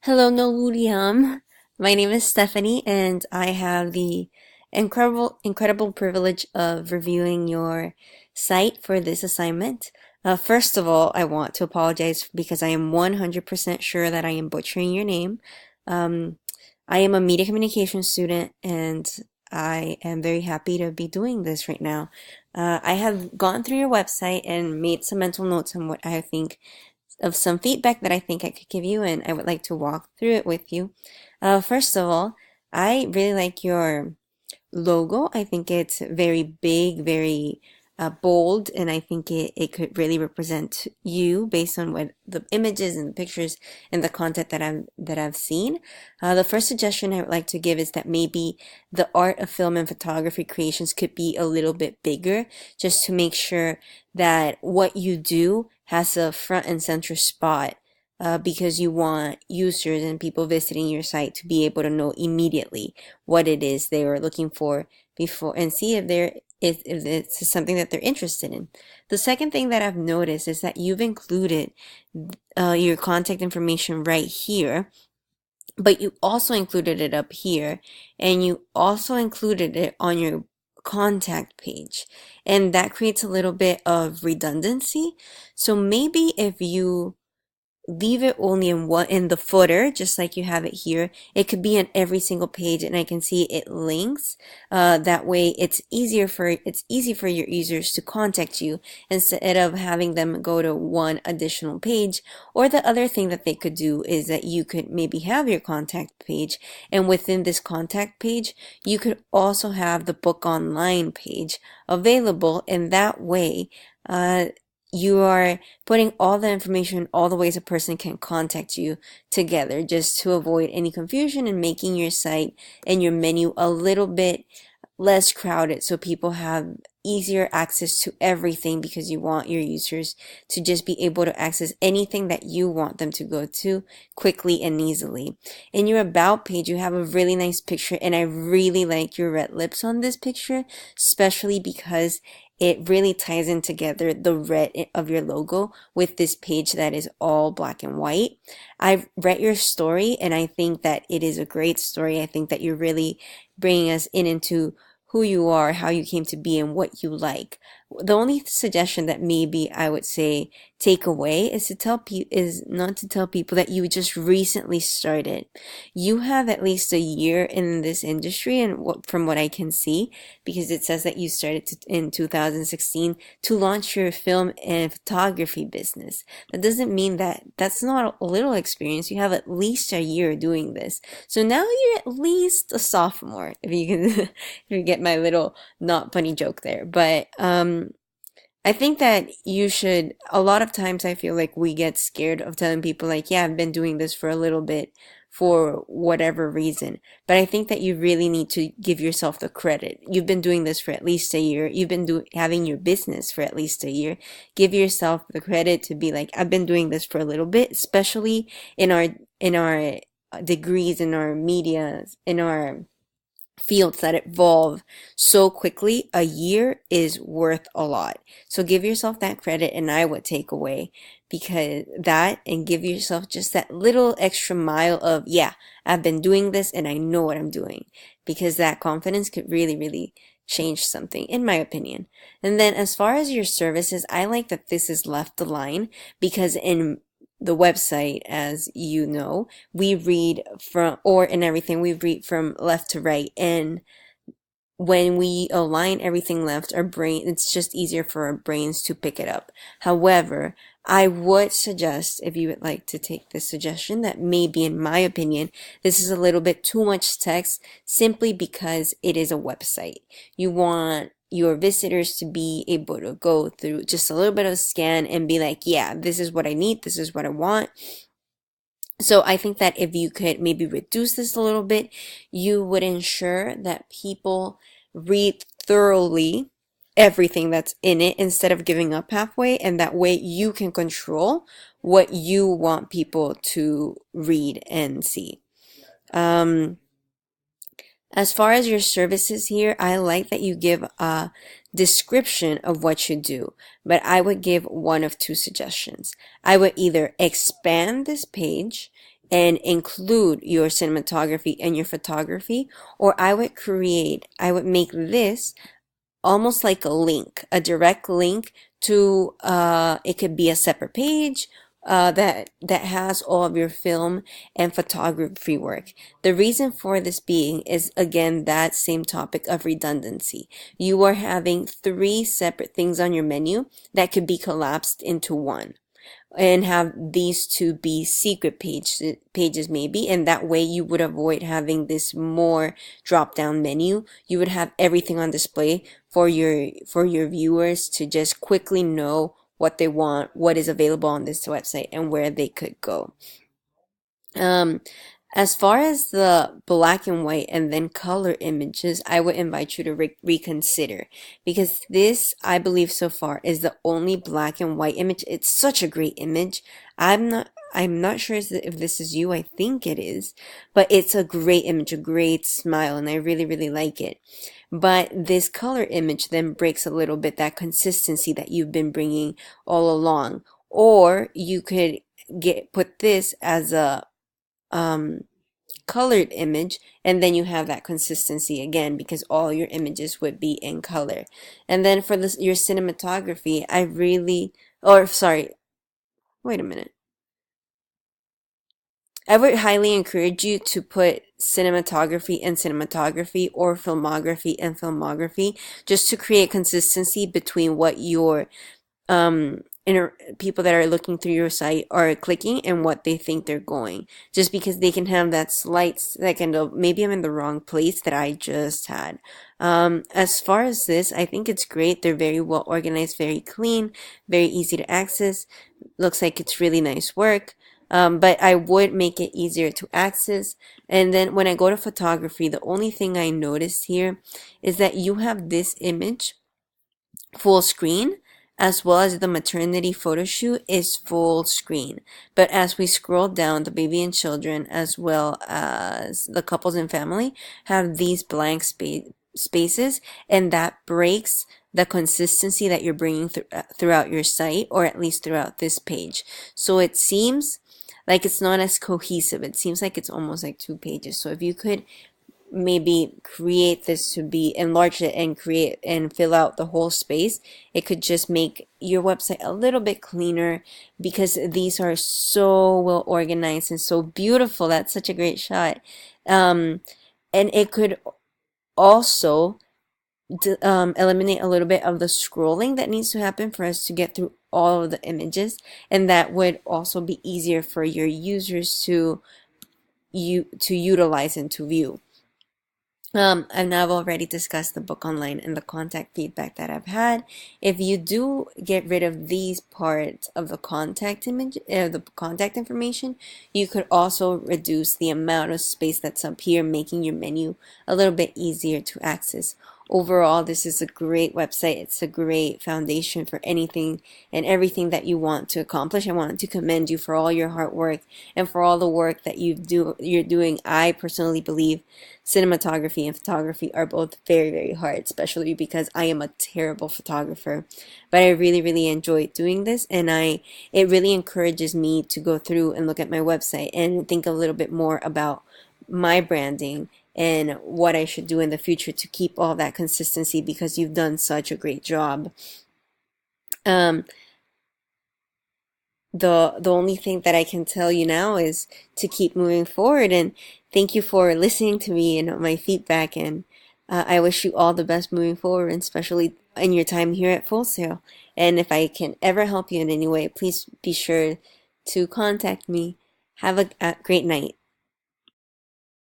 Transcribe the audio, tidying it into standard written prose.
Hello, Noluliam. My name is Stephanie, and I have the incredible privilege of reviewing your site for this assignment. First of all, I want to apologize because I am 100% sure that I am butchering your name. Um, I am a media communication student, and I am very happy to be doing this right now. I have gone through your website and made some mental notes on what I think of some feedback that I think I could give you, and I would like to walk through it with you. First of all, I really like your logo. I think it's very big, very bold, and I think it could really represent you based on what the images and the pictures and the content that I've seen. The first suggestion I would like to give is that maybe the art of film and photography creations could be a little bit bigger, just to make sure that what you do has a front and center spot. Because you want users and people visiting your site to be able to know immediately what it is they were looking for before and see if it's something that they're interested in. The second thing that I've noticed is that you've included your contact information right here, but you also included it up here, and you also included it on your contact page, and that creates a little bit of redundancy. So maybe if you leave it only in the footer, just like you have it here. It could be on every single page, and I can see it links. That way, it's easy for your users to contact you instead of having them go to one additional page. Or the other thing that they could do is that you could maybe have your contact page, and within this contact page, you could also have the book online page available, and that way, you are putting all the information, all the ways a person can contact you together, just to avoid any confusion and making your site and your menu a little bit less crowded, so people have easier access to everything, because you want your users to just be able to access anything that you want them to go to quickly and easily. In your about page, you have a really nice picture, and I really like your red lips on this picture, especially because it really ties in together the red of your logo with this page that is all black and white. I've read your story, and I think that it is a great story. I think that you're really bringing us into who you are, how you came to be, and what you like. The only suggestion that maybe I would say take away is not to tell people that you just recently started. You have at least a year in this industry, and from what I can see, because it says that you started in 2016 to launch your film and photography business. That doesn't mean that's not a little experience. You have at least a year doing this. So now you're at least a sophomore, if you can if you get my little not funny joke there. But I think that you should, a lot of times I feel like we get scared of telling people like, yeah, I've been doing this for a little bit for whatever reason. But I think that you really need to give yourself the credit. You've been doing this for at least a year. You've been having your business for at least a year. Give yourself the credit to be like, I've been doing this for a little bit, especially in our degrees, in our media, in our fields that evolve so quickly. A year is worth a lot. So give yourself that credit, and I would take away because that, and give yourself just that little extra mile of, yeah, I've been doing this and I know what I'm doing, because that confidence could really, really change something, in my opinion. And then as far as your services, I like that this is left aligned, because in the website, as you know, we read from, or in everything, we read from left to right. And when we align everything left, it's just easier for our brains to pick it up. However, I would suggest, if you would like to take this suggestion, that maybe, in my opinion, this is a little bit too much text, simply because it is a website. You want your visitors to be able to go through just a little bit of a scan and be like, yeah, this is what I need, this is what I want. So I think that if you could maybe reduce this a little bit, you would ensure that people read thoroughly everything that's in it instead of giving up halfway, and that way you can control what you want people to read and see. Um, as far as your services here, I like that you give a description of what you do, but I would give one of two suggestions. I would either expand this page and include your cinematography and your photography, or I would make this almost like a link, a direct link to it could be a separate page that has all of your film and photography work. The reason for this being is again that same topic of redundancy. You are having three separate things on your menu that could be collapsed into one, and have these two be secret pages maybe, and that way you would avoid having this more drop down menu. You would have everything on display for your viewers to just quickly know what they want, what is available on this website, and where they could go. um as far as the black and white and then color images, I would invite you to reconsider, because this, I believe so far, is the only black and white image. It's such a great image. I'm not sure if this is you. I think it is, but it's a great image, a great smile, and I really, really like it. But this color image then breaks a little bit that consistency that you've been bringing all along. Or you could put this as a um, colored image, and then you have that consistency again because all your images would be in color. And then for this, your cinematography, I really, or sorry, wait a minute. I would highly encourage you to put cinematography and cinematography, or filmography and filmography, just to create consistency between what your people that are looking through your site are clicking and what they think they're going, just because they can have that slight second of maybe I'm in the wrong place that I just had. As far as this, I think it's great. They're very well organized, very clean, very easy to access. Looks like it's really nice work. But I would make it easier to access. And then when I go to photography, the only thing I noticed here is that you have this image full screen, as well as the maternity photo shoot is full screen. But as we scroll down, the baby and children, as well as the couples and family, have these blank spaces, and that breaks the consistency that you're bringing throughout your site, or at least throughout this page. So it seems like it's not as cohesive. It seems like it's almost like two pages. So if you could maybe create this to be, enlarge it and create and fill out the whole space, it could just make your website a little bit cleaner, because these are so well organized and so beautiful. That's such a great shot. And it could also eliminate a little bit of the scrolling that needs to happen for us to get through all of the images, and that would also be easier for your users to utilize and to view. And I've already discussed the book online and the contact feedback that I've had. If you do get rid of these parts of the contact image, the contact information, you could also reduce the amount of space that's up here, making your menu a little bit easier to access. Overall, this is a great website. It's a great foundation for anything and everything that you want to accomplish. I want to commend you for all your hard work and for all the work that you're doing. I personally believe cinematography and photography are both very, very hard, especially because I am a terrible photographer. But I really, really enjoy doing this, and it really encourages me to go through and look at my website and think a little bit more about my branding and what I should do in the future to keep all that consistency, because you've done such a great job. Um, the only thing that I can tell you now is to keep moving forward, and thank you for listening to me and my feedback, and I wish you all the best moving forward, and especially in your time here at Full Sail. And if I can ever help you in any way, please be sure to contact me. Have a great night.